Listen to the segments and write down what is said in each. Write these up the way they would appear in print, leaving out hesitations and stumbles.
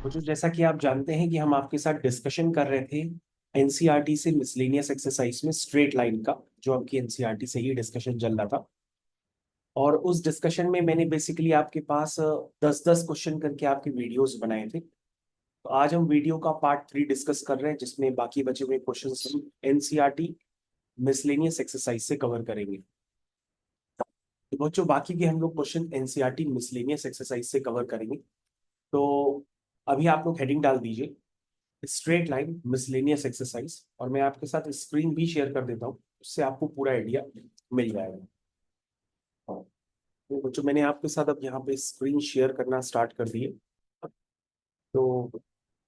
तो जो जैसा कि आप जानते हैं कि हम आपके साथ डिस्कशन कर रहे थे एनसीईआरटी से मिसलेनियस एक्सरसाइज में स्ट्रेट लाइन का, जो आपकी एनसीईआरटी से ही डिस्कशन चल रहा था। और उस डिस्कशन में मैंने बेसिकली आपके पास 10-10 क्वेश्चन करके आपके वीडियोस बनाए थे। तो आज हम वीडियो का पार्ट 3 डिस्कस कर रहे हैं, जिसमें बाकी बचे हुए क्वेश्चन हम एनसीईआरटी मिसलेनियस एक्सरसाइज से कवर करेंगे। तो बच्चों, बाकी के हम लोग क्वेश्चन एनसीईआरटी मिसलेनियस एक्सरसाइज से कवर करेंगे। तो अभी आप लोग हेडिंग डाल दीजिए स्ट्रेट लाइन मिसलेनियस एक्सरसाइज, और मैं आपके साथ स्क्रीन भी शेयर कर देता हूँ, उससे आपको पूरा आइडिया मिल जाएगा। हाँ, तो बच्चों मैंने आपके साथ अब यहाँ पे स्क्रीन शेयर करना स्टार्ट कर दिए। तो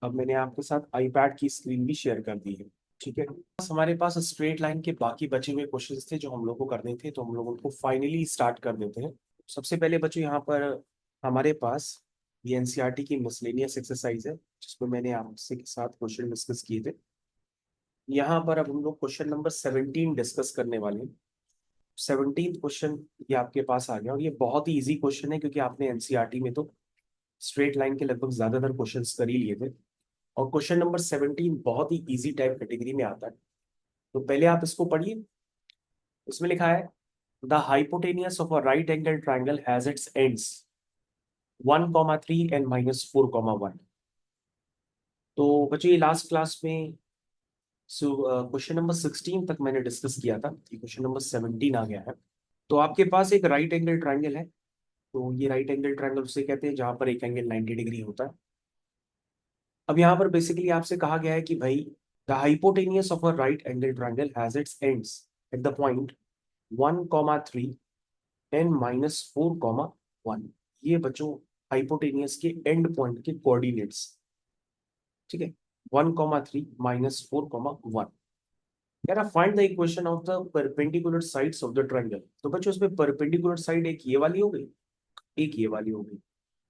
अब मैंने आपके साथ आईपैड की स्क्रीन भी शेयर कर दी है। ठीक है, बस हमारे पास स्ट्रेट लाइन के बाकी बचे हुए क्वेश्चंस थे जो हम लोग को करने थे, तो हम लोग उनको फाइनली स्टार्ट कर देते हैं। सबसे पहले बच्चों यहाँ पर हमारे पास ये एनसीईआरटी की मिसलेनियस एक्सरसाइज है, जिसमें मैंने आपसे के साथ क्वेश्चन डिस्कस किए थे। यहाँ पर अब हम लोग क्वेश्चन नंबर 17 डिस्कस करने वाले हैं। 17 क्वेश्चन ये आपके पास आ गया, और ये बहुत ही इजी क्वेश्चन है क्योंकि आपने एनसीईआरटी में तो स्ट्रेट लाइन के लगभग ज्यादातर क्वेश्चंस कर ही लिए थे। और क्वेश्चन नंबर 17 बहुत ही इजी टाइप कैटेगरी में आता है। तो पहले आप इसको पढ़िए। इसमें लिखा है the hypotenuse of a right angle triangle has its ends 1,3 and -4,1। तो बच्चों ये लास्ट क्लास में क्वेश्चन नंबर 16 तक मैंने डिस्कस किया था, ये क्वेश्चन नंबर 17 आ गया है। तो आपके पास एक राइट एंगल ट्राइंगल है। तो ये राइट एंगल ट्राइंगल उसे कहते हैं जहां पर एक एंगल 90 डिग्री होता है। अब यहाँ पर बेसिकली आपसे कहा गया है कि भाई the hypotenuse of a right angle triangle has its ends at the point 1,3 and -4,1। ये बच्चों हाइपोटेनियस के एंड पॉइंट के कोऑर्डिनेट्स। ठीक है, 1,3 -4,1 कह रहा find the equation of the perpendicular sides of the triangle. तो बच्चों इसमें परपेंडिकुलर साइड एक ये वाली हो गई, एक ये वाली हो गई।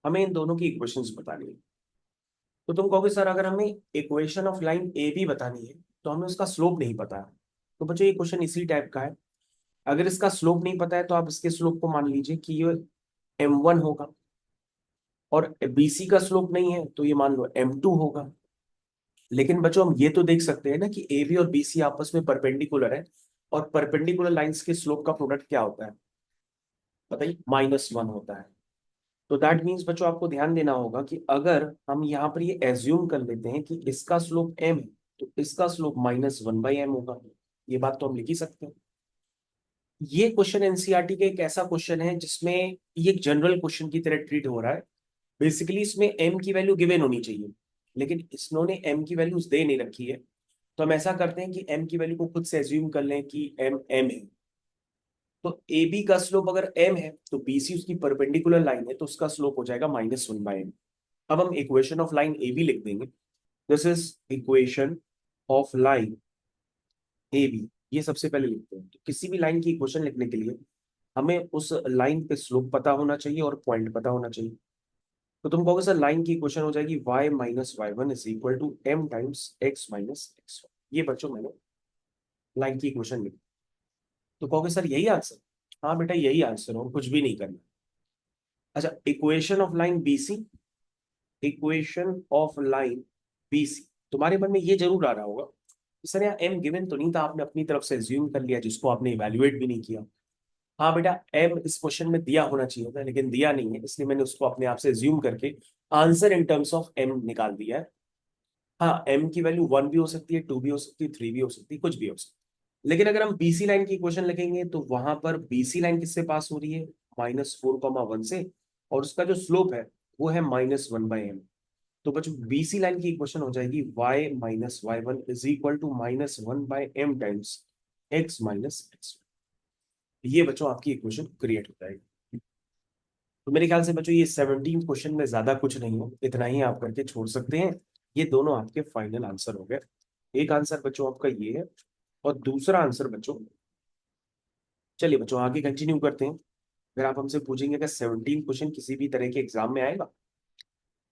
हमें इन दोनों की इक्वेशंस बतानी है। तो तुम कहोगे सर अगर हमें equation of line A B बतानी है तो हमें उसका स्लोप नहीं पता है। तो बच्चों ये क्वेश्चन इसी टाइप का है। अगर इसका स्लोप नहीं पता है तो आप इसके स्लोप को मान लीजिए कि ये m1 होगा, और BC का स्लोप नहीं है तो ये मान लो m2 होगा। लेकिन बच्चों हम ये तो देख सकते हैं ना कि AB और BC आपस में परपेंडिकुलर है, और परपेंडिकुलर लाइंस के स्लोप का प्रोडक्ट क्या होता है बताइए, -1 होता है। तो दैट मीन्स बच्चों आपको ध्यान देना होगा कि अगर हम यहाँ पर ये एज्यूम कर लेते हैं कि इसका स्लोप m है, तो इसका स्लोप -1/m होगा। ये बात तो हम लिख ही सकते हैं। ये क्वेश्चन एनसीईआरटी का एक ऐसा क्वेश्चन है जिसमें ये एक जनरल क्वेश्चन की तरह ट्रीट हो रहा है। बेसिकली इसमें m की वैल्यू गिवन होनी चाहिए, लेकिन इन्होंने m की वैल्यूज दे नहीं रखी है। तो हम ऐसा करते हैं कि m की वैल्यू को खुद से एज्यूम कर लें कि m है। तो AB का स्लोप अगर m है तो BC उसकी परपेंडिकुलर लाइन है, तो उसका स्लोप हो जाएगा -1/m। अब हम इक्वेशन ऑफ लाइन AB लिख देंगे। This is equation of line AB। ये सबसे पहले लिखते हैं। तो किसी भी लाइन की इक्वेशन लिखने के लिए हमें उस लाइन पे स्लोप पता होना चाहिए और पॉइंट पता होना चाहिए। तो तुम कहोगे सर लाइन की इक्वेशन हो जाएगी y - y1 is equal to m times x - x1। ये बच्चों मैंने लाइन की इक्वेशन लिखी। तो कहोगे सर यही आंसर? हाँ बेटा यही आंसर, और कुछ भी नहीं करना। अच्छा, equation of line BC, equation of line BC। तुम्हारे मन में ये जरूर आ रहा होगा कि सर यहाँ m गिवन तो नहीं था, आपने अपनी तरफ से एज्यूम कर लिया जिसको आपने इवेल्युएट भी नहीं किया। हाँ बेटा, m इस क्वेश्चन में दिया होना चाहिए था, लेकिन दिया नहीं है, इसलिए मैंने उसको अपने आप से एज्यूम करके answer in terms of m निकाल दिया है। हाँ, m की वैल्यू 1 भी हो सकती है, 2 भी हो सकती है, 3 भी हो सकती है, कुछ भी हो सकती है। लेकिन अगर हम BC लाइन की इक्वेशन लिखेंगे तो वहां पर BC लाइन किससे पास हो रही है, -4,1 से, और उसका जो स्लोप है वो है -1/m। तो बच्चों BC लाइन की इक्वेशन हो जाएगी y - y1 is equal to -1/m times x - x। ये बच्चों आपकी इक्वेशन क्रिएट हो जाएगी। तो मेरे ख्याल से बच्चों ये 17 क्वेश्चन में ज्यादा कुछ नहीं हो, इतना ही आप करके छोड़ सकते हैं। ये दोनों आपके फाइनल आंसर हो गए। एक आंसर बच्चों आपका ये है, और दूसरा आंसर बच्चों, चलिए बच्चों आगे कंटिन्यू करते हैं। अगर आप हमसे पूछेंगे कि 17 क्वेश्चन किसी भी तरह के एग्जाम में आएगा,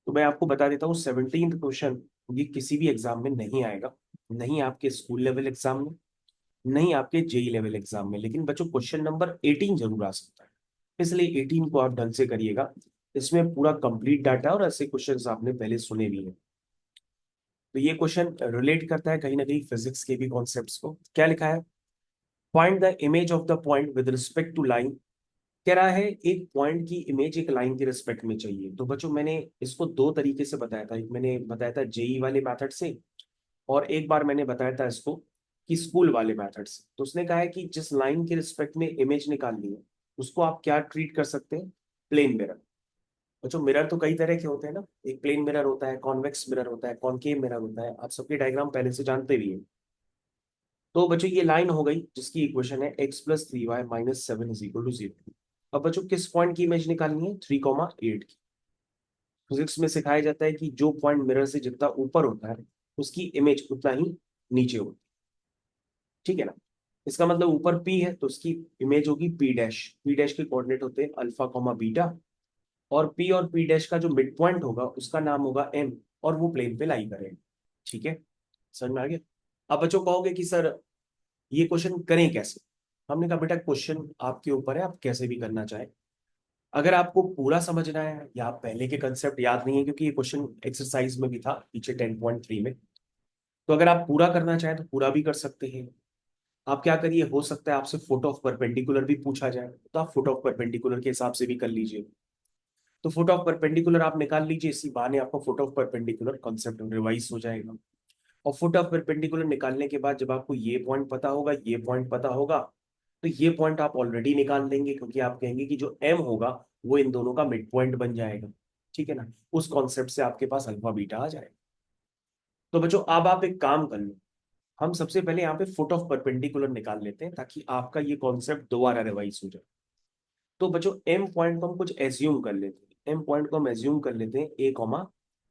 तो मैं आपको बता देता हूँ 17 क्वेश्चन ये किसी भी एग्जाम में नहीं आएगा। नहीं आपके स्कूल लेवल एग्जाम में, नहीं आपके जेई लेवल एग्जाम में, लेकिन बच्चों क्वेश्चन नंबर 18 जरूर आ सकता है। इसलिए 18 को आप ढंग से करिएगा। इसमें पूरा कंप्लीट डाटा और ऐसे क्वेश्चंस आपने पहले सुने भी हैं। तो ये क्वेश्चन रिलेट करता है कहीं ना कहीं फिजिक्स के भी कॉन्सेप्ट्स को। क्या लिखा है, find the image of the point with respect to line. कह रहा है एक पॉइंट की इमेज एक लाइन के रिस्पेक्ट में चाहिए। तो बच्चों मैंने इसको दो तरीके से बताया था, एक मैंने बताया था जेई वाले मेथड से, और एक बार मैंने बताया था इसको कि स्कूल वाले मेथड से। तो उसने कहा है कि जिस लाइन के रिस्पेक्ट में इमेज निकालनी है उसको आप क्या ट्रीट कर सकते हैं, प्लेन मिरर। बच्चों मिरर तो कई तरह के होते हैं ना, एक प्लेन मिरर होता है, कॉन्वेक्स मिरर होता है, कॉनकेव मिरर होता है, आप सबके डायग्राम पहले से जानते भी हैं। तो बच्चों ये लाइन हो गई जिसकी इक्वेशन है x+3y-7 = 0। अब बच्चों किस पॉइंट की इमेज निकालनी है, 3,8 की। फिजिक्स में सिखाया जाता है कि जो पॉइंट मिरर से जितना ऊपर होता है उसकी इमेज उतना ही नीचे होती है, ठीक है ना। इसका मतलब ऊपर P है तो उसकी इमेज होगी P डैश। P डैश के कोऑर्डिनेट होते हैं अल्फा, और P और P डैश का जो मिड पॉइंट होगा उसका नाम होगा M, और वो प्लेन पे लाई करेगा, ठीक है, समझ में आ गया। अब बच्चों कहोगे कि सर ये क्वेश्चन करें कैसे। हमने कहा बेटा क्वेश्चन आपके ऊपर है, आप कैसे भी करना चाहें। अगर आपको पूरा समझना है या आप पहले के कंसेप्ट याद नहीं है, क्योंकि ये क्वेश्चन एक्सरसाइज में भी था पीछे 10.3 में, तो अगर आप पूरा करना चाहें तो पूरा भी कर सकते हैं। आप क्या करिए, हो सकता है आपसे फुट ऑफ परपेंडिकुलर भी पूछा जाए तो आप फुट ऑफ परपेंडिकुलर के हिसाब से भी कर लीजिए। तो फुट ऑफ परपेंडिकुलर आप निकाल लीजिए, इसी बहाने आपको foot of perpendicular concept revise हो जाएगा। और फुट ऑफ परपेंडिकुलर निकालने के बाद जब आपको ये पॉइंट पता होगा, ये पॉइंट पता होगा, तो ये पॉइंट आप ऑलरेडी निकाल लेंगे, क्योंकि आप कहेंगे कि जो एम होगा वो इन दोनों का मिड पॉइंट बन जाएगा, ठीक है ना। उस कॉन्सेप्ट से आपके पास अल्फा बीटा आ जाएगा। तो बच्चों अब आप एक काम कर लो, हम सबसे पहले यहाँ पे फुट ऑफ परपेंडिकुलर निकाल लेते हैं ताकि आपका ये कॉन्सेप्ट दोबारा रिवाइज हो जाए। तो बच्चों एम पॉइंट को हम कुछ एज्यूम कर लेते हैं, एम पॉइंट को हम एज्यूम कर लेते हैं A,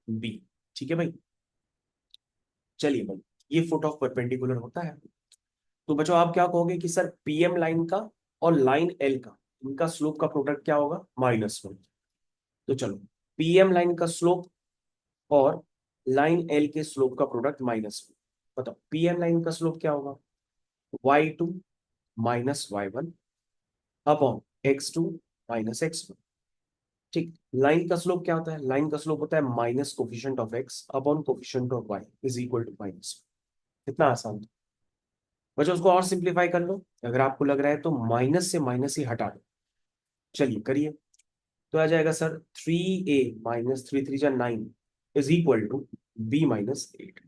B, ठीक है भाई। चलिए भाई, ये फुट ऑफ परपेंडिकुलर होता है। तो बच्चों आप क्या कहोगे कि सर पीएम लाइन का और लाइन एल का, इनका स्लोप का प्रोडक्ट क्या होगा, -1। तो चलो, पीएम लाइन का स्लोप और लाइन एल के स्लोप का प्रोडक्ट -1। बताओ पीएम लाइन का स्लोप क्या होगा, y2 - y1 upon x2 - x1। ठीक, लाइन का स्लोप क्या होता है, लाइन का स्लोप होता है minus coefficient of x upon coefficient of y = -। कितना आसान। बच्चों उसको और सिंप्लीफाई कर लो, अगर आपको लग रहा है तो माइनस से माइनस ही हटा दो। चलिए करिए। तो आ जाएगा सर 3a - 3 × 3 = 9 = b - 8।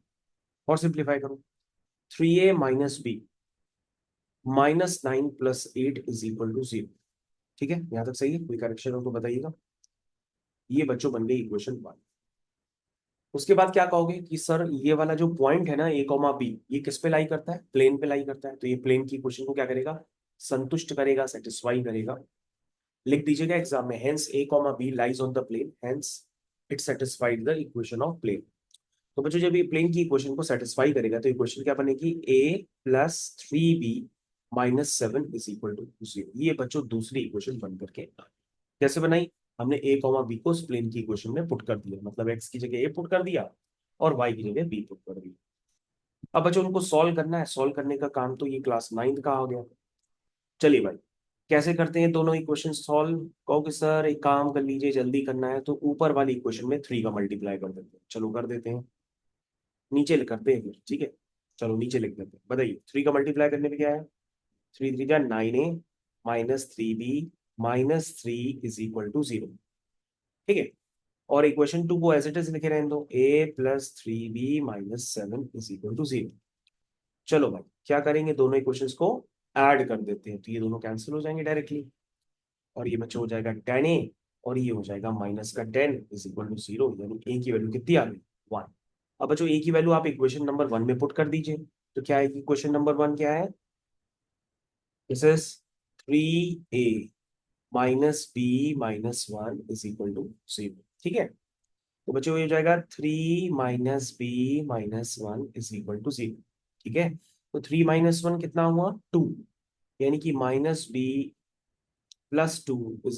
और सिंप्लीफाई करो, 3a - b -9 + 8 = 0। ठीक है, यहां तक सही है, कोई करेक्शन हो तो बताइएगा। ये बच्चों बन गई इक्वेशन 1। उसके बाद क्या कहोगे कि सर ये वाला जो पॉइंट है ना A, B, ये किस पे लाई करता है, प्लेन पे लाई करता है। तो ये प्लेन की इक्वेशन को क्या करेगा, संतुष्ट करेगा, सेटिस्फाई करेगा। लिख दीजिएगा एग्जाम में, hence A, B lies on the plane, hence it satisfied the equation of plane. तो बच्चों जब ये प्लेन की इक्वेशन को सेटिस्फाई करेगा तो इक्वेशन क्या बनेगी, A + 3B - 7 = 0। ये बच्चों दूसरी इक्वेशन बन करके आ गई। कैसे बनाई, हमने A, B को उस प्लेन की इक्वेशन में पुट कर दिया, मतलब x की जगह A पुट कर दिया और y की जगह B पुट कर दिया। अब बच्चों उनको सॉल्व करना है, सॉल्व करने का काम तो ये क्लास 9th का हो गया। चलिए भाई, कैसे करते हैं दोनों इक्वेशन सॉल्व। कहो कि सर एक काम कर लीजिए, जल्दी करना है तो ऊपर वाली इक्वेशन में 3 का मल्टीप्लाई कर देते हैं। चलो कर देते हैं, नीचे करते हैं फिर, ठीक है। चलो नीचे लिख देते हैं, बताइए 3 का मल्टीप्लाई करने पे क्या है, 3 × 3 = 9a -3b -3 = 0, ठीक है। और इक्वेशन 2 को एज इट इज लिखे रहने दो, A + 3b - 7 = 0। चलो भाई क्या करेंगे, दोनों इक्वेशंस को ऐड कर देते हैं, तो ये दोनों कैंसिल हो जाएंगे डायरेक्टली, और ये बच्चा हो जाएगा 10a, और ये हो जाएगा -10 = 0, यानी a की वैल्यू कितनी आ गई, 1। अब बच्चों a की वैल्यू आप इक्वेशन नंबर 1 में पुट कर दीजिए। तो क्या है, इक्वेशन नंबर 1 क्या है, दिस इज 3a - b - 1 = 0, ठीक है। तो बच्चों ये हो जाएगा 3 - b - 1 = 0, ठीक है। तो 3 - 1 कितना हुआ, 2, यानी कि -b + 2 =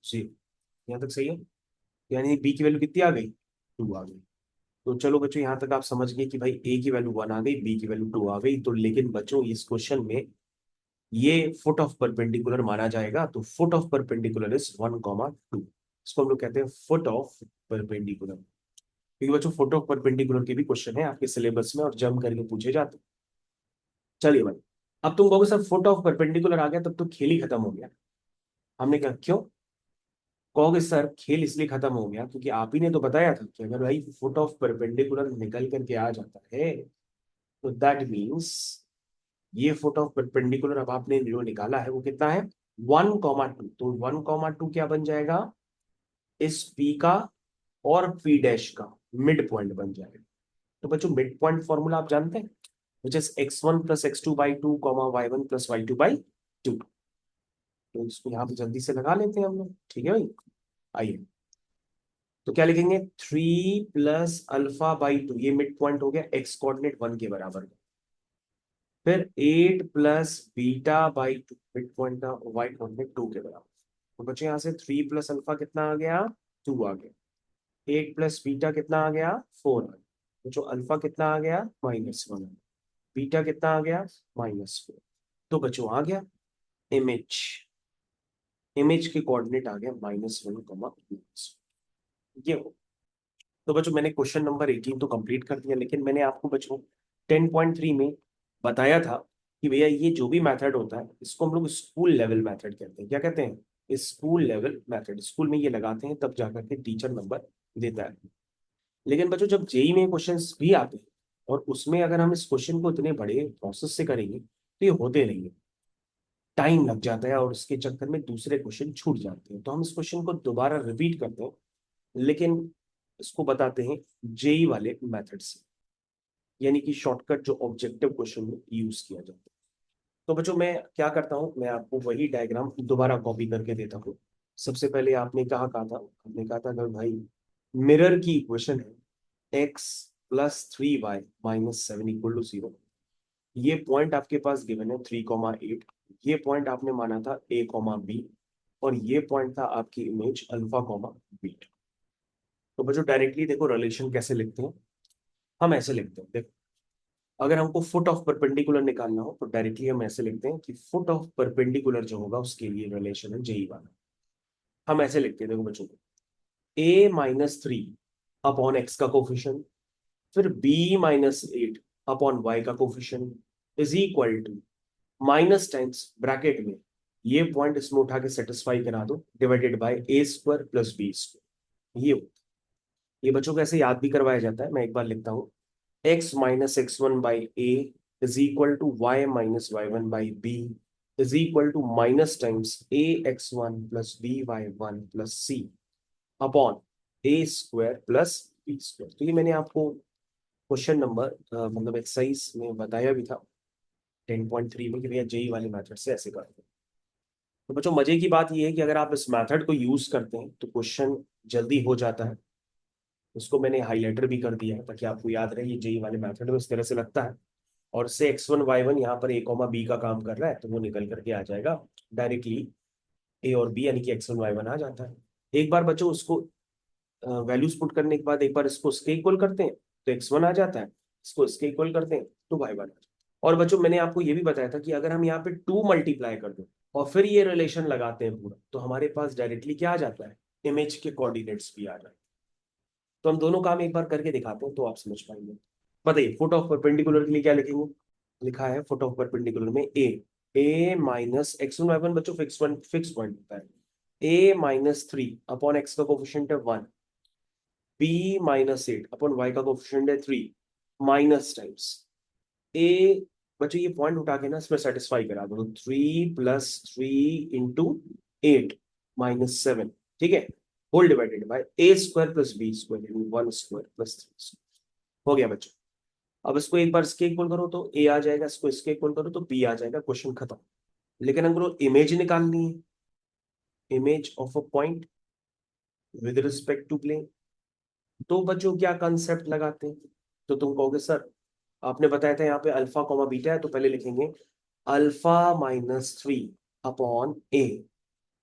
0। यहाँ तक सही है, यानी b की वैल्यू कितनी आ गई, 2 आ गई। तो चलो बच्चों यहाँ तक आप समझ गए कि भाई a की वैल्यू 1 आ गई, b की वैल्यू 2 आ गई। तो लेकिन बच्चों इस क्वेश्चन में ये फुट ऑफ परपेंडिकुलर माना जाएगा, तो फुट ऑफ परपेंडिकुलर इज 1, 2। इसको हम लोग कहते हैं फुट ऑफ परपेंडिकुलर, क्योंकि बच्चों फुट ऑफ परपेंडिकुलर के भी क्वेश्चन है आपके सिलेबस में और जम करके पूछे जाते हैं। चलिए भाई, अब तुम कहोगे सर फुट ऑफ परपेंडिकुलर आ गया तब तो खेल ही खत्म हो गया। हमने कहा क्यों? कहोगे सर खेल इसलिए खत्म हो गया क्योंकि आप ही ने तो बताया था कि अगर भाई फुट ऑफ परपेंडिकुलर निकल करके आ जाता है तो दैट मीन्स ये फुट ऑफ परपेंडिकुलर अब आपने जो निकाला है वो कितना है, 1,2। तो 1,2 क्या बन जाएगा, इस पी का और पी डैश का मिड पॉइंट बन जाएगा। तो बच्चों मिड पॉइंट फॉर्मूला आप जानते हैं, which is x1 plus x2/2 y1 plus y2/2। तो इसको यहाँ पे जल्दी से लगा लेते हैं हम लोग, ठीक है भाई। आइए, तो क्या लिखेंगे, 3 प्लस अल्फा/2, ये मिड पॉइंट हो गया x कोऑर्डिनेट 1 के बराबर। फिर 8 प्लस बीटा/2, मिड पॉइंट था y कोऑर्डिनेट 2 के बराबर। तो बच्चे यहाँ से 3 प्लस अल्फा कितना आ गया, 2 आ गया। 8 प्लस बीटा कितना आ गया, 4 आ गया। तो जो अल्फा कितना आ गया, -1। बीटा कितना आ गया, -4। तो बच्चों आ गया इमेज, इमेज के कोऑर्डिनेट आ गया -1, ये हो। तो बच्चों मैंने क्वेश्चन नंबर 18 तो कंप्लीट कर दिया, लेकिन मैंने आपको बच्चों 10.3 में बताया था कि भैया ये जो भी मेथड होता है इसको हम लोग स्कूल लेवल मेथड कहते हैं। क्या कहते हैं, स्कूल लेवल मेथड। स्कूल में ये लगाते हैं तब जाकर के टीचर नंबर देता है। लेकिन बच्चों जब जेई में क्वेश्चंस भी आते हैं और उसमें अगर हम इस क्वेश्चन को इतने बड़े प्रोसेस से करेंगे तो ये होते नहीं है, टाइम लग जाता है और उसके चक्कर में दूसरे क्वेश्चन छूट जाते हैं। तो हम इस क्वेश्चन को दोबारा रिपीट करते हैं, लेकिन इसको बताते हैं जेई वाले मेथड से, यानी कि शॉर्टकट जो ऑब्जेक्टिव क्वेश्चन में यूज किया जाता है। तो बच्चों मैं क्या करता हूँ, मैं आपको वही डायग्राम दोबारा कॉपी करके देता हूँ। सबसे पहले आपने कहा था अगर भाई मिरर की इक्वेशन है x + 3y - 7 = 0, ये पॉइंट आपके पास गिवन है 3,8, ये पॉइंट आपने माना था a,b, और ये पॉइंट था आपकी इमेज अल्फा,बीटा। तो बच्चों डायरेक्टली देखो रिलेशन कैसे लिखते हैं, हम ऐसे लिखते हैं, देखो अगर हमको फुट ऑफ परपेंडिकुलर निकालना हो तो डायरेक्टली हम ऐसे लिखते हैं कि फुट ऑफ परपेंडिकुलर जो होगा उसके लिए रिलेशन है जेई वाला। हम ऐसे लिखते हैं, देखो बच्चों, a-3 अपॉन x का कोफिशिएंट, फिर b-8 अपॉन y का coefficient is equal to minus times bracket में ये पॉइंट इसमें उठा के सेटिस्फाई करा दो, डिवाइडेड बाय a² + b²। ये बच्चों को ऐसे याद भी करवाया जाता है, मैं एक बार लिखता हूँ, x-x1/a is equal to y-y1/b is equal to minus times ax1 + by1 + c upon a² + b²। तो ये मैंने आपको क्वेश्चन नंबर मतलब एक्सरसाइज में बताया भी था 10.3 में कि भैया जेई वाले मेथड से ऐसे करते हैं। तो बच्चों मजे की बात ये है कि अगर आप इस मेथड को यूज करते हैं तो क्वेश्चन जल्दी हो जाता है। उसको मैंने हाईलाइटर भी कर दिया है ताकि आपको याद रहे ये जेई वाले मेथड में इस तरह से लगता है। और से x1 y1 यहाँ पर a,b का काम कर रहा है तो वो निकल करके आ जाएगा डायरेक्टली a और b, यानी कि x1 y1 आ जाता है। एक बार बच्चों उसको वैल्यूज पुट करने के बाद एक बार इसको इसके इक्वल करते हैं तो x1 आ जाता है, इसको इसके इक्वल करते हैं तो y1 आ जाता है। और बच्चों मैंने आपको ये भी बताया था कि अगर हम यहाँ पे 2 मल्टीप्लाई कर दो और फिर ये रिलेशन लगाते हैं पूरा तो हमारे पास डायरेक्टली क्या आ जाता है, इमेज के कोऑर्डिनेट्स भी आ जाते हैं। तो हम दोनों काम एक बार करके दिखाते हैं तो आप समझ पाएंगे। बताइए फुट ऑफ परपेंडिकुलर के लिए क्या लिखेंगे, लिखा है फुट ऑफ परपेंडिकुलर में a - x1 y1 बच्चों फिक्स पॉइंट होता है, a-3 अपॉन x का कोफिशिएंट है 1, b-8 अपॉन y का कोफिशिएंट है 3, माइनस टाइम्स a। बच्चों ये पॉइंट उठा के ना इसमें सेटिस्फाई करा दो, 3 + 3 × 8 -7, ठीक है, whole divided by a² + b² यानी 1² + 3। हो गया बच्चों। अब इसको एक बार इसके इक्वल करो तो a आ जाएगा, इसको इसके इक्वल करो तो b आ जाएगा, क्वेश्चन खत्म। लेकिन अगर इमेज निकालनी है, image of a point with respect to plane, तो बच्चों क्या कंसेप्ट लगाते हैं, तो तुम कहोगे सर आपने बताया था यहाँ पे अल्फा,बीटा है तो पहले लिखेंगे अल्फा-3 अपॉन a,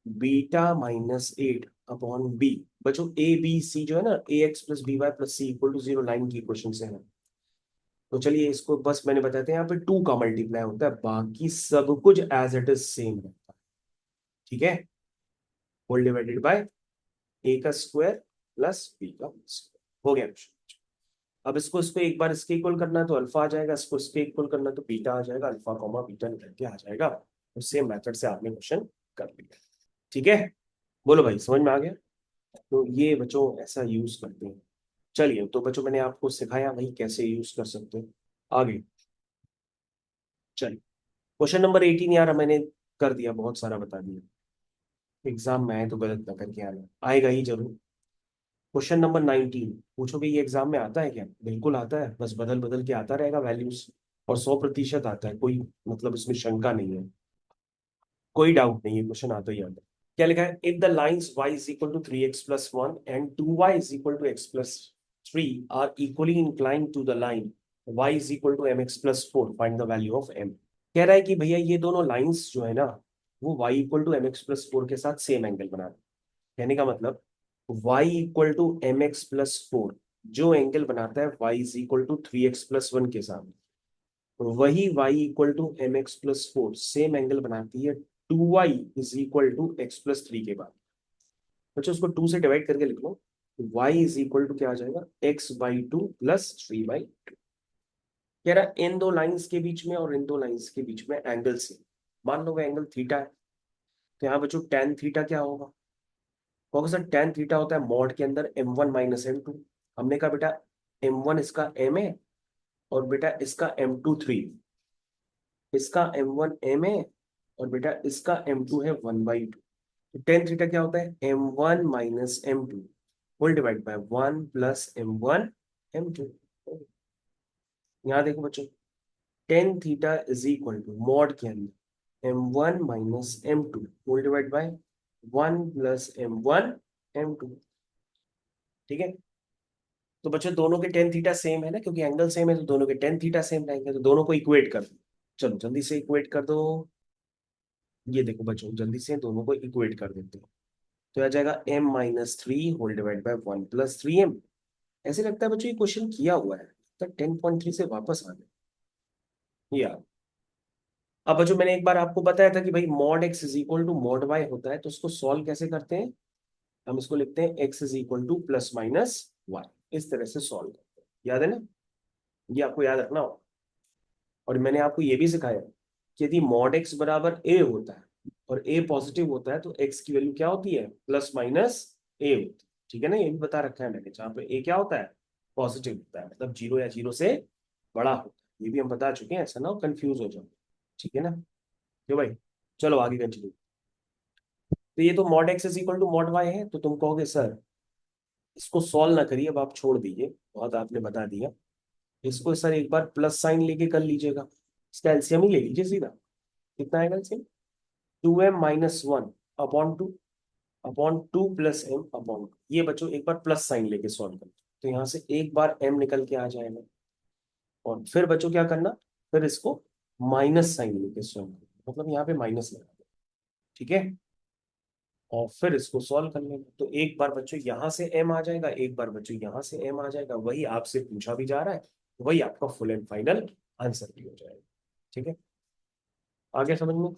बीटा-8 अपॉन b। बच्चों ए बी सी जो है ना, ax + by + c = 0 लाइन की इक्वेशन से है। तो चलिए इसको बस मैंने बताया था यहाँ पे 2 का मल्टीप्लाई होता है, बाकी सब कुछ एज इट इज सेम रहता है, ठीक है, होल डिवाइडेड बाय ए का स्क्वायर प्लस बी का स्क्वायर हो गया क्वेश्चन। अब इसको एक बार इसके इक्वल करना है तो अल्फा आ जाएगा, इसको इसके इक्वल करना है तो बीटा आ जाएगा, अल्फा कॉमा बीटा निकल के आ जाएगा। और सेम मेथड से आपने क्वेश्चन कर लिया। ठीक है, बोलो भाई समझ में आ गया? तो ये बच्चों ऐसा यूज करते हैं। चलिए तो बच्चों मैंने आपको सिखाया भाई कैसे यूज कर सकते हैं। आगे चलिए, क्वेश्चन नंबर 18 यार मैंने कर दिया, बहुत सारा बता दिया। एग्जाम में आए तो गलत ना करके आना, आएगा ही जरूर। क्वेश्चन नंबर 19 पूछोगे ये एग्जाम में आता है क्या? बिल्कुल आता है, बस बदल बदल के आता रहेगा वैल्यूज। और 100% आता है, कोई मतलब इसमें शंका नहीं है, कोई डाउट नहीं है, क्वेश्चन आता ही आता है। क्या लिखा है? If the lines y is equal to 3x plus 1 and 2y is equal to x plus 3 are equally inclined to the line y is equal to mx plus 4, find the value of m। कह रहा है कि भैया ये दोनों lines जो है ना, वो y equal to mx plus 4 के साथ सेम एंगल बना रहे हैं। कहने का मतलब y equal to mx plus 4 जो एंगल बनाता है y is equal to 3x plus 1 के साथ, वही y equal to mx plus 4 same angle बनाती है 2y is equal to x plus 3 के बाद। बच्चों उसको 2 से डिवाइड करके लिख लो, y इज इक्वल टू क्या आ जाएगा, x बाई 2 प्लस 3/2। कह रहा है इन दो लाइंस के बीच में और इन दो लाइंस के बीच में एंगल से, मान लो वो एंगल थीटा है, तो यहाँ बच्चों टेन थीटा क्या होगा? होगा सर टेन थीटा होता है मॉड के अंदर m1 माइनस m2। हमने कहा बेटा m1 इसका m है, और बेटा इसका m2 3, इसका m1 m है, और बेटा इसका m2 है 1/2। तो टेन थीटा क्या होता है, m1 minus m2 whole divide by 1 plus m1 m2। यहाँ देखो बच्चों, tan theta is equal to mod के अंदर m1 minus m2 whole divide by 1 plus m1 m2। ठीक है, तो बच्चों दोनों के टेन थीटा सेम है ना, क्योंकि एंगल सेम है तो दोनों के टेन थीटा सेम रहेंगे, तो दोनों को इक्वेट कर दो। चलो जल्दी से इक्वेट कर दो। ये देखो बच्चों जल्दी से दोनों को इक्वेट कर देते हैं। तो आ जाएगा m-3 whole divide by 1 + 3m। ऐसे लगता है बच्चों ये क्वेश्चन किया हुआ है, तो 10.3 से वापस आ गए यार। अब बच्चों मैंने एक बार आपको बताया था कि भाई mod x is equal to mod y होता है, तो उसको सॉल्व कैसे करते हैं? हम इसको लिखते हैं x is equal two plus minus y, इस तरह से सॉल्व करते हैं। याद है ना, ये आपको याद रखना होगा। और मैंने आपको ये भी सिखाया कि यदि मॉड x बराबर a होता है और a पॉजिटिव होता है तो x की वैल्यू क्या होती है, प्लस माइनस a होती है। ठीक है ना, ये भी बता रखा है मैंने, जहाँ पे a क्या होता है, पॉजिटिव होता है, मतलब 0 या 0 से बड़ा होता है। ये भी हम बता चुके हैं, ऐसा ना हो कंफ्यूज हो जाओ। ठीक है ना, क्यों भाई? चलो आगे कंटिन्यू। तो ये तो mod x is equal to mod y है, तो तुम कहोगे सर इसको सॉल्व ना करिए, अब आप छोड़ दीजिए, बहुत आपने बता दिया। इसको सर एक बार प्लस साइन लेके कर लीजिएगा, इसका एलसीएम ही ले लीजिए सीधा। कितना आएगा LCM? 2m-1 upon 2 upon 2 plus m upon 2। ये बच्चों एक बार प्लस साइन लेके सॉल्व कर, तो यहाँ से एक बार m निकल के आ जाएगा, और फिर बच्चों क्या करना, फिर इसको माइनस साइन लेके सॉल्व करना, मतलब यहाँ पे माइनस लगा दो। ठीक है, और फिर इसको सॉल्व कर लेंगे, तो एक बार बच्चों यहाँ से m आ जाएगा, एक बार बच्चों यहाँ से m आ जाएगा, वही आपसे पूछा भी जा रहा है, वही आपका फुल एंड फाइनल आंसर भी हो जाएगा। ठीक है, आगे समझ में?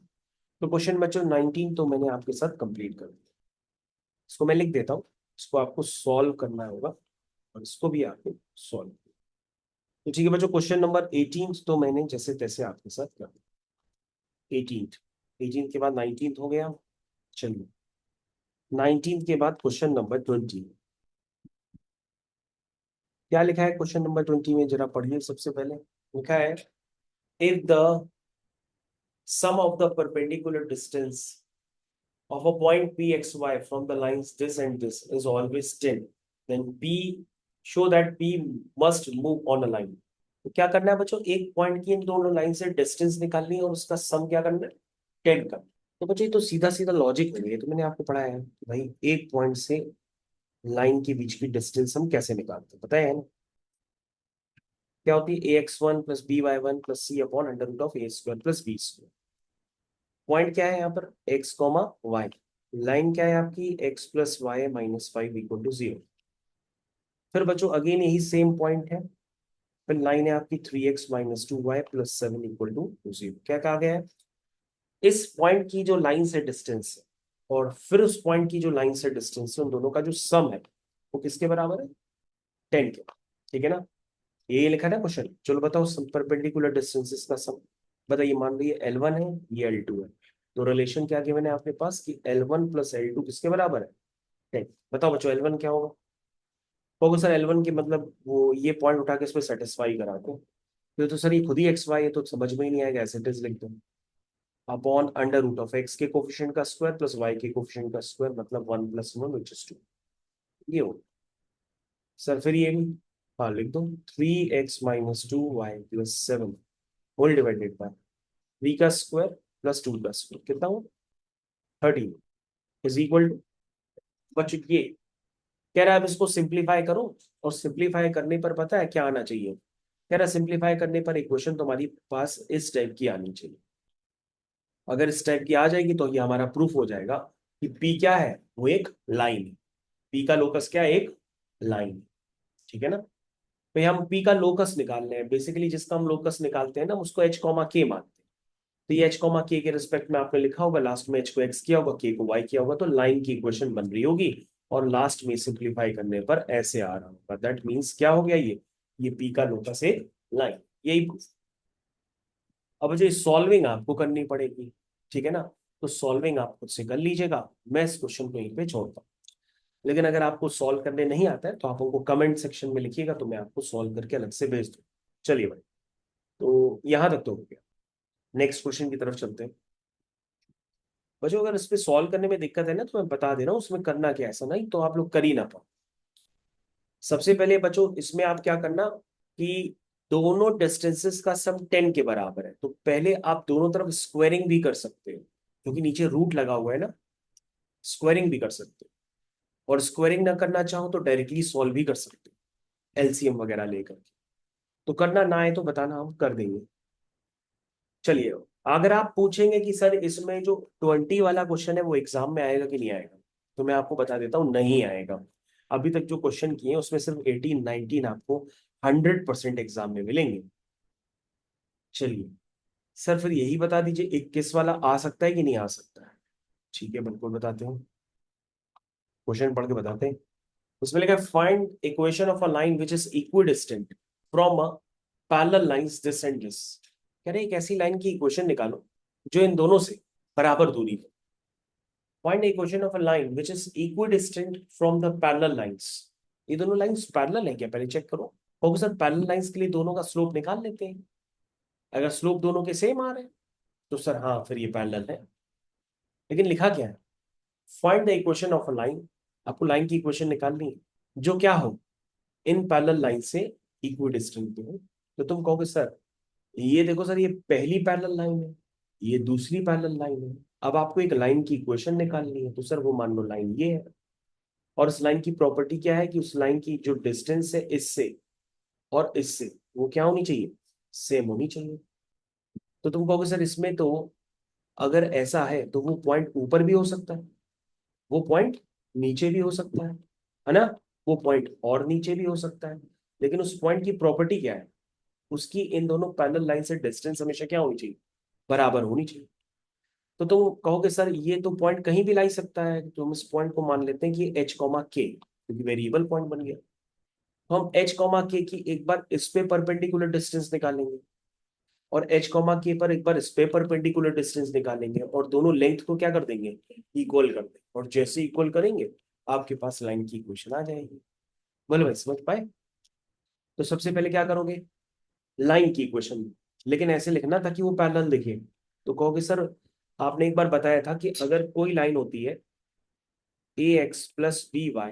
तो क्वेश्चन बच्चों 19 तो मैंने आपके साथ कंप्लीट कर दिया, इसको मैं लिख देता हूँ, इसको आपको सॉल्व करना होगा, और इसको भी आपको सॉल्व। तो ठीक है बच्चों, क्वेश्चन नंबर 18 तो मैंने जैसे तैसे आपके साथ कर दिया। 18 18 के बाद 19 हो गया। चलिए 19 के बाद क्वेश्चन नंबर 20। क्या लिखा है क्वेश्चन नंबर 20 में, जरा पढ़िए। सबसे पहले लिखा है if the sum of the perpendicular distance of a point pxy from the lines this and this is always 10, then p show that p must move on a line। तो क्या करना है बच्चों, एक पॉइंट की इन दोनों लाइन से distance निकालनी है और उसका सम क्या करना है, 10 का। तो बच्चों ये तो सीधा सीधा लॉजिक हो गया, तो मैंने आपको पढ़ाया है कि भाई एक पॉइंट से लाइन के बीच की डिस्टेंस हम कैसे निकालते हैं, पता है ना? क्या होती है, ax1 plus by1 plus c upon under root of a² plus b²। Point क्या है यहाँ पर, x कॉमा y। लाइन क्या है आपकी, x plus y minus 5 equal to 0। फिर बच्चों अगेन यही सेम पॉइंट है, फिर लाइन है आपकी 3x minus 2y plus 7 equal to 0। क्या कहा गया है, इस पॉइंट की जो लाइन से डिस्टेंस है, और फिर उस पॉइंट की जो लाइन से डिस्टेंस है उन दोनों का जो सम है वो किसके बराबर है, 10 के। ठीक है ना, ये लिखा है ना क्वेश्चन। चलो बताओ परपेंडिकुलर डिस्टेंसेस का सम। बताइए, मान लो ये L1 है, ये L2 है, तो रिलेशन क्या गिवन है आपके पास कि L1 प्लस L2 किसके बराबर है, 10। बताओ बच्चों L1 क्या होगा। होगा सर L1 की मतलब वो ये पॉइंट उठा के इसमें सेटिस्फाई करा दो। तो सर ये खुद ही एक्स वाई है तो समझ में ही नहीं आएगा, ऐसे इट इज लिख दो upon under root of x के कोफिशिएंट का स्क्वायर प्लस वाई के कोफिशिएंट का स्क्वायर, मतलब 1 + 1 विच इज 2। ये हो सर, फिर ये भी हाँ लिख दो, 3x - 2y + 7 whole divided by 3 का स्क्वायर प्लस 2 का स्क्वायर, कितना हो 13 इज इक्वल टू। बच्चों ये कह रहा है अब इसको सिंप्लीफाई करो, और सिंप्लीफाई करने पर पता है क्या आना चाहिए, कह रहा है सिंप्लीफाई करने पर इक्वेशन तुम्हारी पास इस टाइप की आनी चाहिए। अगर इस टाइप की आ जाएगी तो ये हमारा प्रूफ हो जाएगा कि पी क्या है, वो एक लाइन है। पी का लोकस क्या है, एक लाइन है। ठीक है ना, तो हम पी का लोकस निकाल रहे हैं, बेसिकली जिसका हम लोकस निकालते हैं ना उसको एच कॉमा के मानते हैं। तो ये एच कॉमा के रिस्पेक्ट में आपने लिखा होगा, लास्ट में एच को एक्स किया होगा, के को वाई किया होगा, तो लाइन की इक्वेशन बन रही होगी। और लास्ट में सिंप्लीफाई करने पर ऐसे आ रहा होगा, दैट मीन्स क्या हो गया, ये पी का लोकस एक लाइन, यही proof। अब जो सॉल्विंग आपको करनी पड़ेगी, ठीक है ना, तो सॉल्विंग आप खुद से कर लीजिएगा, मैं इस क्वेश्चन को यहीं पे छोड़ता हूँ। लेकिन अगर आपको सॉल्व करने नहीं आता है तो आप उनको कमेंट सेक्शन में लिखिएगा, तो मैं आपको सॉल्व करके अलग से भेज दूँ। चलिए भाई, तो यहां तक तो हो गया, नेक्स्ट क्वेश्चन की तरफ चलते हैं। बच्चों अगर इस पे सॉल्व करने में दिक्कत है ना तो मैं बता दे रहा हूँ उसमें करना क्या है, ऐसा नहीं तो आप लोग कर ही ना पाओ। सबसे पहले बच्चों इसमें आप क्या करना कि दोनों डिस्टेंसेस का सम 10 के बराबर है, तो पहले आप दोनों तरफ स्क्वायरिंग भी कर सकते हो, क्योंकि नीचे रूट लगा हुआ है ना, स्क्वायरिंग भी कर सकते हो। और स्क्वायरिंग ना करना चाहो तो डायरेक्टली सॉल्व भी कर सकते हो, एलसीएम वगैरह लेकर के। तो करना ना है तो बताना, हम कर देंगे। चलिए, अगर आप पूछेंगे कि सर इसमें जो 20 वाला क्वेश्चन है वो एग्जाम में आएगा कि नहीं आएगा, तो मैं आपको बता देता हूँ नहीं आएगा। अभी तक जो क्वेश्चन किए हैं उसमें सिर्फ 18 19 आपको 100% एग्जाम में मिलेंगे। चलिए सर, फिर यही बता दीजिए 21 वाला आ सकता है कि नहीं आ सकता है। ठीक है, बिल्कुल बताते हैं, क्वेश्चन पढ़ के बताते हैं। उसमें लिखा है find equation of a line which is equidistant from a parallel lines this and this. कह रहे एक ऐसी लाइन की इक्वेशन निकालो जो इन दोनों से बराबर दूरी है। Find equation of a line which is equidistant from the parallel lines. ये दोनों लाइंस पैरेलल है क्या, पहले चेक करो। होगा सर पैरेलल लाइंस के लिए दोनों का स्लोप निकाल लेते हैं। अगर स्लोप दोनों के सेम आ रहे हैं तो सर हाँ फिर ये पैरेलल है। लेकिन लिखा क्या है, find the equation of a line, आपको लाइन की इक्वेशन निकालनी है जो क्या हो, इन पैरेलल लाइन से इक्विडिस्टेंट हो। तो तुम कहोगे सर ये देखो सर, ये पहली पैरेलल लाइन है, ये दूसरी पैरेलल लाइन है, अब आपको एक लाइन की इक्वेशन निकालनी है, तो सर वो मान लो लाइन ये है। और इस लाइन की प्रॉपर्टी क्या है कि उस लाइन की जो डिस्टेंस है इससे और इससे वो क्या होनी चाहिए, सेम होनी चाहिए। तो तुम कहोगे सर इसमें तो अगर ऐसा है तो वो पॉइंट ऊपर भी हो सकता है, वो पॉइंट नीचे भी हो सकता है ना, वो पॉइंट और नीचे भी हो सकता है। लेकिन उस पॉइंट की प्रॉपर्टी क्या है, उसकी इन दोनों पैरेलल लाइन से डिस्टेंस हमेशा क्या होनी चाहिए, बराबर होनी चाहिए। तो तुम कहोगे सर ये तो पॉइंट कहीं भी ला ही सकता है, तो हम इस पॉइंट को मान लेते हैं कि एच कॉमा के, क्योंकि वेरिएबल पॉइंट बन गया। तो हम एच कॉमा के की एक बार इस पे परपेंडिकुलर डिस्टेंस निकालेंगे, और एच कॉमा के पर एक बार इस पे परपेंडिकुलर डिस्टेंस निकालेंगे, और दोनों लेंथ को क्या कर देंगे, इक्वल कर देंगे। और जैसे इक्वल करेंगे आपके पास लाइन की इक्वेशन आ जाएगी। बोलो भाई समझ पाए। तो सबसे पहले क्या करोगे, लाइन की इक्वेशन, लेकिन ऐसे लिखना ताकि वो पैरेलल दिखे। तो कहोगे सर आपने एक बार बताया था कि अगर कोई लाइन होती है ax + by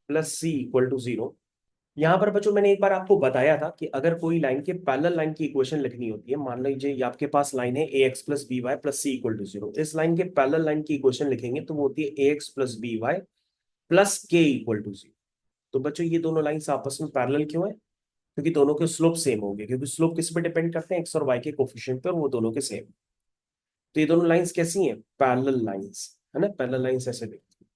+ c = 0। यहाँ पर बच्चों मैंने एक बार आपको बताया था कि अगर कोई लाइन के पैरेलल लाइन की इक्वेशन लिखनी होती है, मान लीजिए ये आपके पास लाइन है ax + by + c = 0, इस लाइन के पैरेलल लाइन की इक्वेशन लिखेंगे तो वो होती है ax + by + k = 0। तो बच्चों ये दोनों लाइंस आपस में पैरेलल क्यों है, क्योंकि दोनों के स्लोप सेम होंगे, क्योंकि स्लोप किस पे डिपेंड करते हैं, एक्स और वाई के कोफिशिएंट पे, और वो दोनों के सेम। तो ये दोनों लाइंस कैसी हैं, पैरेलल लाइंस, है ना, पैरेलल लाइंस ऐसे दिखती हैं।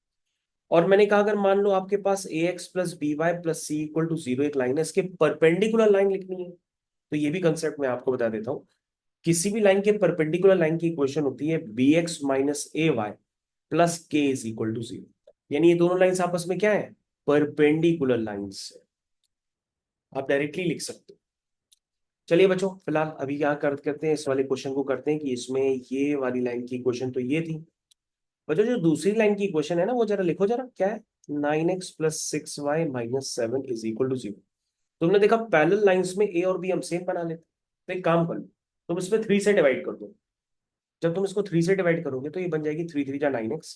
और मैंने कहा अगर मान लो आपके पास ax + by + c = 0 एक लाइन है, इसके परपेंडिकुलर लाइन लिखनी है, तो ये भी कंसेप्ट मैं आपको बता देता हूँ। किसी भी लाइन के परपेंडिकुलर लाइन की इक्वेशन होती है bx - ay प्लस के इज इक्वल टू 0। यानी ये दोनों लाइंस आपस में क्या है, परपेंडिकुलर लाइंस। आप डायरेक्टली लिख सकते हो। चलिए बच्चों, फिलहाल अभी क्या करते हैं, इस वाले क्वेश्चन को करते हैं कि इसमें ये वाली लाइन की इक्वेशन तो ये थी। बच्चों जो दूसरी लाइन की इक्वेशन है ना, वो जरा लिखो जरा, क्या है, 9x + 6y - 7 is equal to 0। तुमने देखा पैरेलल लाइंस में ए और बी हम सेम बना लेते। तो एक काम कर लो, तुम इसमें 3 से डिवाइड कर दो। जब तुम इसको 3 से डिवाइड करोगे तो ये बन जाएगी 3 3 जा 9x,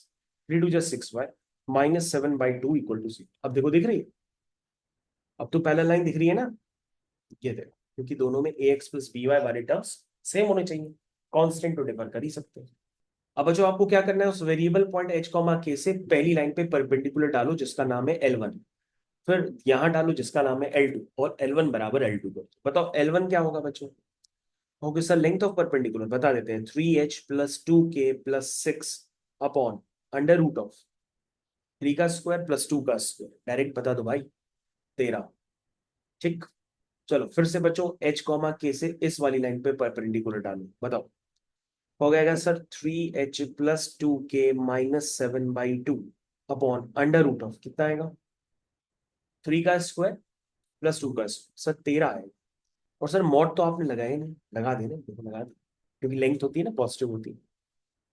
3 2 जा 6y -7/2 इक्वल टू 0। अब देखो दिख रही है, अब तो पैरेलल लाइन दिख रही है ना। ये देखो, क्योंकि दोनों में ax + by वाले टर्म्स सेम होने चाहिए, कांस्टेंट तो डिफर कर ही सकते हैं। अब जो आपको क्या करना है, उस वेरिएबल पॉइंट h, k से पहली लाइन पे परपेंडिकुलर डालो जिसका नाम है L1, फिर यहां डालो जिसका नाम है L2, और L1 बराबर L2 करो। बताओ L1 क्या होगा बच्चों। Okay sir, length of perpendicular बता देते हैं, 3h + 2k + 6 अपॉन √3 का स्क्वायर + 2 का स्क्वायर। डायरेक्ट बता दो भाई, 13। ठीक, चलो फिर से बच्चों h, k से इस वाली लाइन पे परपेंडिकुलर डालो। बताओ हो गएगा सर 3h + 2k - 7/2 अपॉन √, कितना आएगा, 3 का स्क्वायर + 2 का स्क्वायर, सर 13 आएगा। और सर मॉड तो आपने लगाया नहीं, लगा देना, देखो लगा दे, क्योंकि लेंथ होती है ना पॉजिटिव होती है।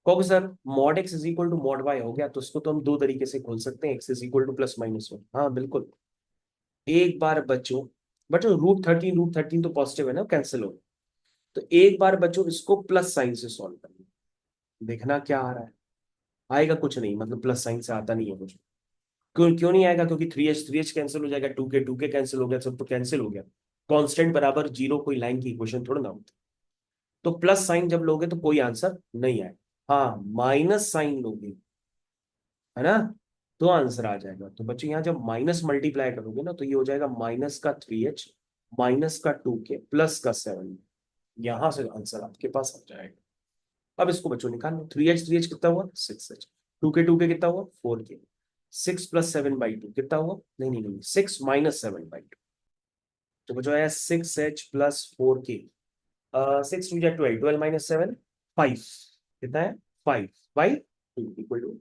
कहोगे sir mod x is equal to mod y हो गया, तो उसको तो हम दो तरीके से खोल सकते हैं, x इज इक्वल टू +-1। हाँ बिल्कुल। एक बार बच्चों, बच्चों √13 तो पॉजिटिव है ना, कैंसिल हो। तो एक बार बच्चों इसको प्लस साइन से सॉल्व करना, देखना क्या आ रहा है। आएगा कुछ नहीं, मतलब प्लस साइन से आता नहीं है कुछ। क्यों क्यों नहीं आएगा, क्योंकि 3h कैंसिल हो जाएगा, 2k कैंसिल हो गया, सब तो कैंसिल हो गया। कांस्टेंट बराबर 0 कोई लाइन की इक्वेशन थोड़ा ना होती। तो प्लस साइन जब लोगे तो कोई आंसर नहीं आएगा। हाँ माइनस साइन लोगे, है ना, तो आंसर आ जाएगा। तो बच्चों यहाँ जब माइनस मल्टीप्लाई करोगे ना, तो ये हो जाएगा -3h -2k +7। यहां से आंसर आपके पास आ जाएगा। अब इसको बच्चों निकाल लो, 3h कितना हुआ, 6h, 2k कितना हुआ, 4k, 6 + 7/2 कितना हुआ, नहीं नहीं नहीं, 6 - 7/2। तो बच्चों आया 6h + 4k, 6 2 12, 12 - 7 5, कितना है, 5/2 इक्वल टू।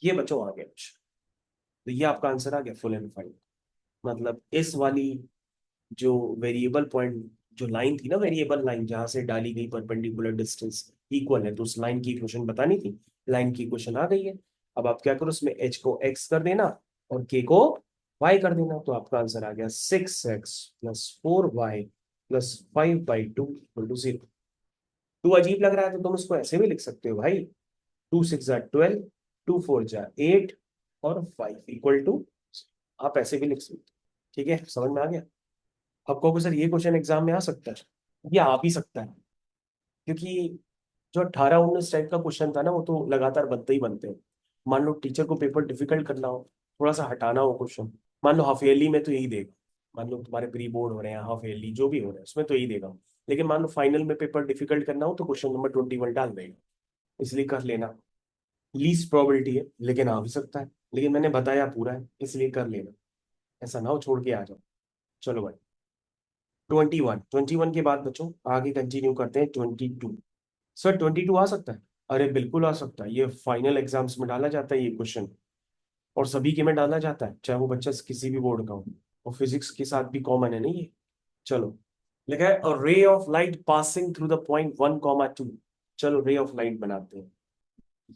ये बच्चों आ गया। तो ये आपका आंसर आ गया फुल एंड फाइनल। मतलब इस वाली जो वेरिएबल पॉइंट, जो लाइन थी ना, वेरिएबल लाइन जहां से डाली गई परपेंडिकुलर डिस्टेंस इक्वल है, तो उस लाइन की इक्वेशन बतानी थी। लाइन की इक्वेशन आ गई है। अब आप क्या करो, उसमें h को x कर देना और k को y कर देना, तो आपका आंसर आ गया 6x + 4y + 5/2 equal to 0। To अजीब लग रहा है तो तुम उसको ऐसे भी लिख सकते हो भाई, 2 6 जा 12, 2 4 जा 8 और 5 इक्वल टू, आप ऐसे भी लिख सकते हो। ठीक है, समझ में आ गया। अब कहोगे सर ये क्वेश्चन एग्जाम में आ सकता है, ये आ भी सकता है, क्योंकि जो 18 19 टाइप का क्वेश्चन था ना, वो तो लगातार बनते ही बनते हैं। मान लो टीचर को पेपर डिफिकल्ट करना हो, थोड़ा सा हटाना हो क्वेश्चन, मान लो हाफ ईयरली में तो यही देगा, मान लो तुम्हारे प्री बोर्ड हो रहे हैं, हाफ ईयरली जो भी हो रहा है उसमें तो यही देगा। लेकिन मान लो फाइनल में पेपर डिफिकल्ट करना हो तो क्वेश्चन नंबर 21 डाल देगा। इसलिए कर लेना, लीस्ट प्रोबेबिलिटी है लेकिन आ भी सकता है, लेकिन मैंने बताया पूरा है इसलिए कर लेना, ऐसा ना हो छोड़ के आ जाओ। चलो भाई, 21 के बाद बच्चों आगे कंटिन्यू करते हैं 22। सर 22 आ सकता है, अरे बिल्कुल आ सकता है, ये फाइनल एग्जाम्स में डाला जाता है ये क्वेश्चन, और सभी के में डाला जाता है, चाहे वो बच्चा किसी भी बोर्ड का हो। और फिजिक्स के साथ भी कॉमन है नहीं ये। चलो, लिखा है a ray of light passing through the point 1, 2। चलो रे ऑफ लाइट बनाते हैं,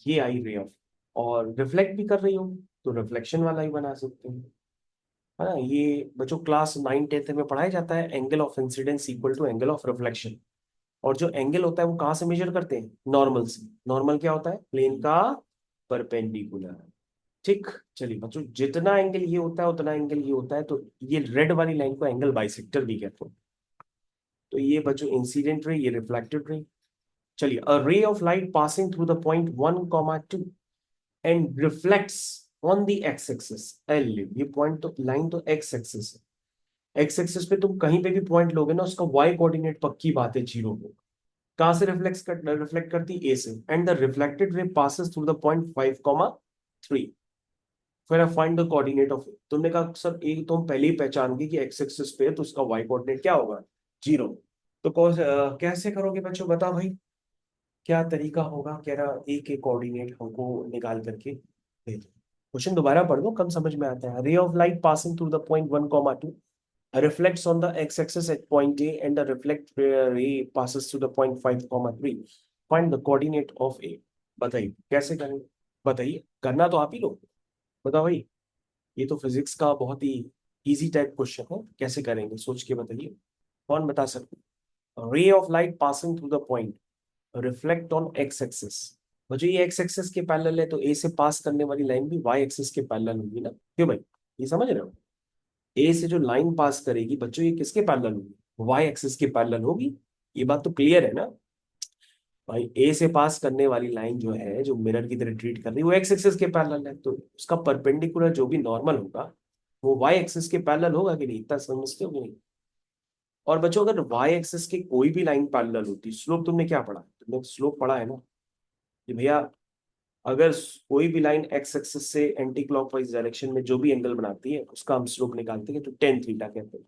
ये आई रे ऑफ, और रिफ्लेक्ट भी कर रही हो तो रिफ्लेक्शन वाला ही बना सकते हैं, है ना। ये बच्चों क्लास 9 10 में पढ़ाया जाता है, angle of incidence equal to angle of reflection. और जो एंगल होता है वो कहाँ से मेजर करते हैं, नॉर्मल से। नॉर्मल क्या होता है, प्लेन का परपेंडिकुलर। ठीक, चलिए बच्चों, जितना एंगल ये होता है उतना एंगल ये होता है, तो ये रेड वाली लाइन को एंगल बाइसेक्टर भी कहते हैं। तो ये बच्चों इंसिडेंट रे, ये रिफ्लेक्टेड रे। चलिए, a ray of light passing through the point 1, 2 and reflects on the X axis L. ये पॉइंट तो, लाइन तो एक्स एक्सिस है, एक्स एक्सिस पे तुम कहीं पे भी पॉइंट लोगे ना, उसका वाई कोऑर्डिनेट पक्की बात है 0 हो। कहां से रिफ्लेक्ट करती, ए से, and the reflected ray passes through the point 5, 3। फिर फाइंड द कोऑर्डिनेट ऑफ। तुमने कहा सर एक तो हम पहले ही पहचान गए कि एक्स एक्सिस पे है तो उसका वाई कोऑर्डिनेट क्या होगा, 0। तो कैसे करोगे बच्चों, बताओ भाई। क्या तरीका होगा, कह रहा ए के कोऑर्डिनेट हमको निकाल करके दे दो। क्वेश्चन दोबारा पढ़ दो, कम समझ में आता है। रे of light passing through the point 1, 2 reflects on the x-axis at point A and the reflect ray passes through the point 5, 3. Find the coordinate of A. बताइए कैसे करेंगे, बताइए, करना तो आप ही लोग, बताओ भाई। ये तो फिजिक्स का बहुत ही इजी टाइप क्वेश्चन है, कैसे करेंगे सोच के बताइए, कौन बता सकते। रे of light passing through the point reflect on x axis. बच्चों ये एक्स एक्सिस के पैरेलल है, तो ए से पास करने वाली लाइन भी वाई एक्सिस के पैरेलल होगी ना, क्यों भाई, ये समझ रहे हो। ए से जो लाइन पास करेगी बच्चों, ये किसके पैरेलल होगी, वाई एक्सिस के पैरेलल होगी। ये बात तो क्लियर है ना भाई। ए से पास करने वाली लाइन जो है, जो मिरर की तरह ट्रीट कर रही है, वो एक्स एक्सिस के पैरेलल है, तो उसका परपेंडिकुलर जो भी नॉर्मल होगा वो वाई एक्सिस के पैरेलल होगा कि नहीं, इतना समझते हो कि नहीं। और बच्चों अगर वाई एक्सिस की कोई भी लाइन पैरेलल होती, स्लोप तुमने क्या पढ़ा, तुमने स्लोप पढ़ा है ना कि भैया, अगर कोई भी लाइन एक्स एक्सिस से एंटी क्लॉकवाइज डायरेक्शन में जो भी एंगल बनाती है उसका हम स्लोप निकालते हैं, तो टेन थीटा कहते हैं।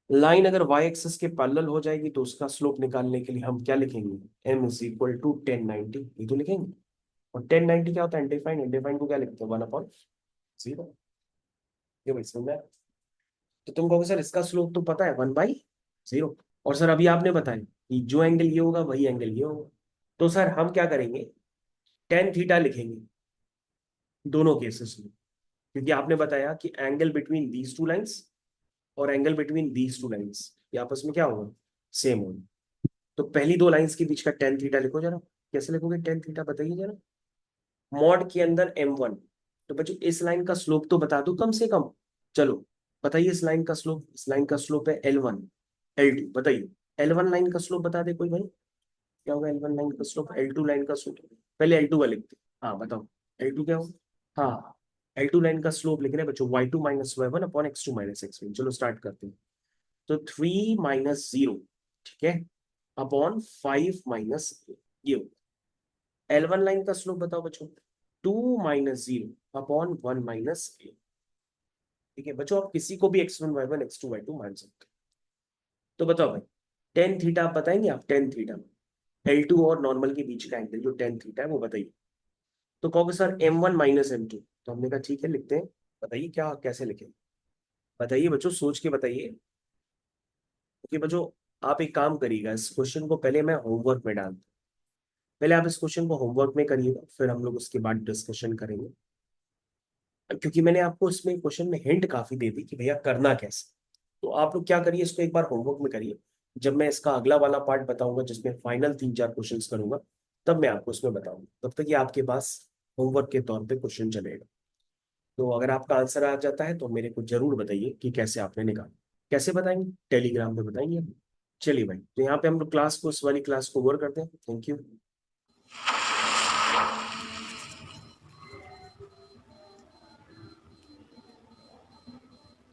लाइन अगर वाई एक्सिस के पैरेलल हो जाएगी तो उसका स्लोप निकालने के लिए हम क्या लिखेंगे, m इज इक्वल टू 1090, ये तो लिखेंगे। और 1090 क्या होता है, अनडिफाइंड, अनडिफाइंड को क्या लिखते हैं, 1/0। ये भाई समझ में आया? तो तुम कहोगे सर इसका स्लोप तो पता है 1/0, और सर अभी आपने बताया कि जो एंगल ये होगा वही एंगल ये होगा। तो सर हम क्या करेंगे, टेन थीटा लिखेंगे दोनों केसेस में, क्योंकि आपने बताया कि angle between these two lines और angle between these two lines ये आपस में क्या होगा, सेम होगा। तो पहली दो लाइंस के बीच का टेन थीटा लिखो जरा, कैसे लिखोगे टेन थीटा, बताइए जरा। मॉड के अंदर m1, तो बच्चों इस लाइन का स्लोप तो बता दो कम से कम। चलो बताइए इस लाइन का स्लोप, इस लाइन का स्लोप है L1, L2 बताइए। L1 लाइन का स्लोप बता दे कोई भाई, क्या होगा L1 लाइन का स्लोप, L2 लाइन का स्लोप, पहले L2 का लिखते हैं। हाँ बताओ L2 क्या होगा। हाँ L2 लाइन का स्लोप लिख रहे हैं बच्चों, y2 minus y1 upon x2 minus x1। चलो स्टार्ट करते हैं। तो 3 - 0, ठीक है, अपॉन 5 - ये L1 लाइन का स्लोप बताओ बच्चों, 2 - 0 अपॉन 1 - a। ठीक है बच्चों, आप किसी को भी x1 y1 x2 y2 मान सकते हो। तो बताओ भाई, टेन थीटा आप बताएंगे, आप टेन थीटा L2 और नॉर्मल के बीच का एंगल जो टेन थीटा है वो बताइए। तो कहोगे सर m1 - m2, तो हमने कहा ठीक है लिखते हैं। बताइए क्या कैसे लिखें, बताइए बच्चों सोच के बताइए। कि बच्चों आप एक काम करिएगा, इस क्वेश्चन को पहले मैं होमवर्क में डाल, पहले आप इस क्वेश्चन को होमवर्क में करिएगा, फिर हम लोग उसके बाद डिस्कशन करेंगे। क्योंकि मैंने आपको इसमें क्वेश्चन में हिंट काफी दे दी कि भैया करना कैसे। तो आप लोग क्या करिए, इसको एक बार होमवर्क में करिए। जब मैं इसका अगला वाला पार्ट बताऊंगा जिसमें फाइनल 3 4 क्वेश्चंस करूंगा, तब मैं आपको उसमें बताऊंगा। तब तक ये आपके पास होमवर्क के तौर पे क्वेश्चन चलेगा। तो अगर आपका आंसर आ जाता है तो मेरे को जरूर बताइए कि कैसे आपने निकाला। कैसे बताएंगे, टेलीग्राम पे बताएंगे। चलिए भाई, तो यहाँ पे हम लोग क्लास को, इस वाली क्लास को ओवर करते हैं। Thank you.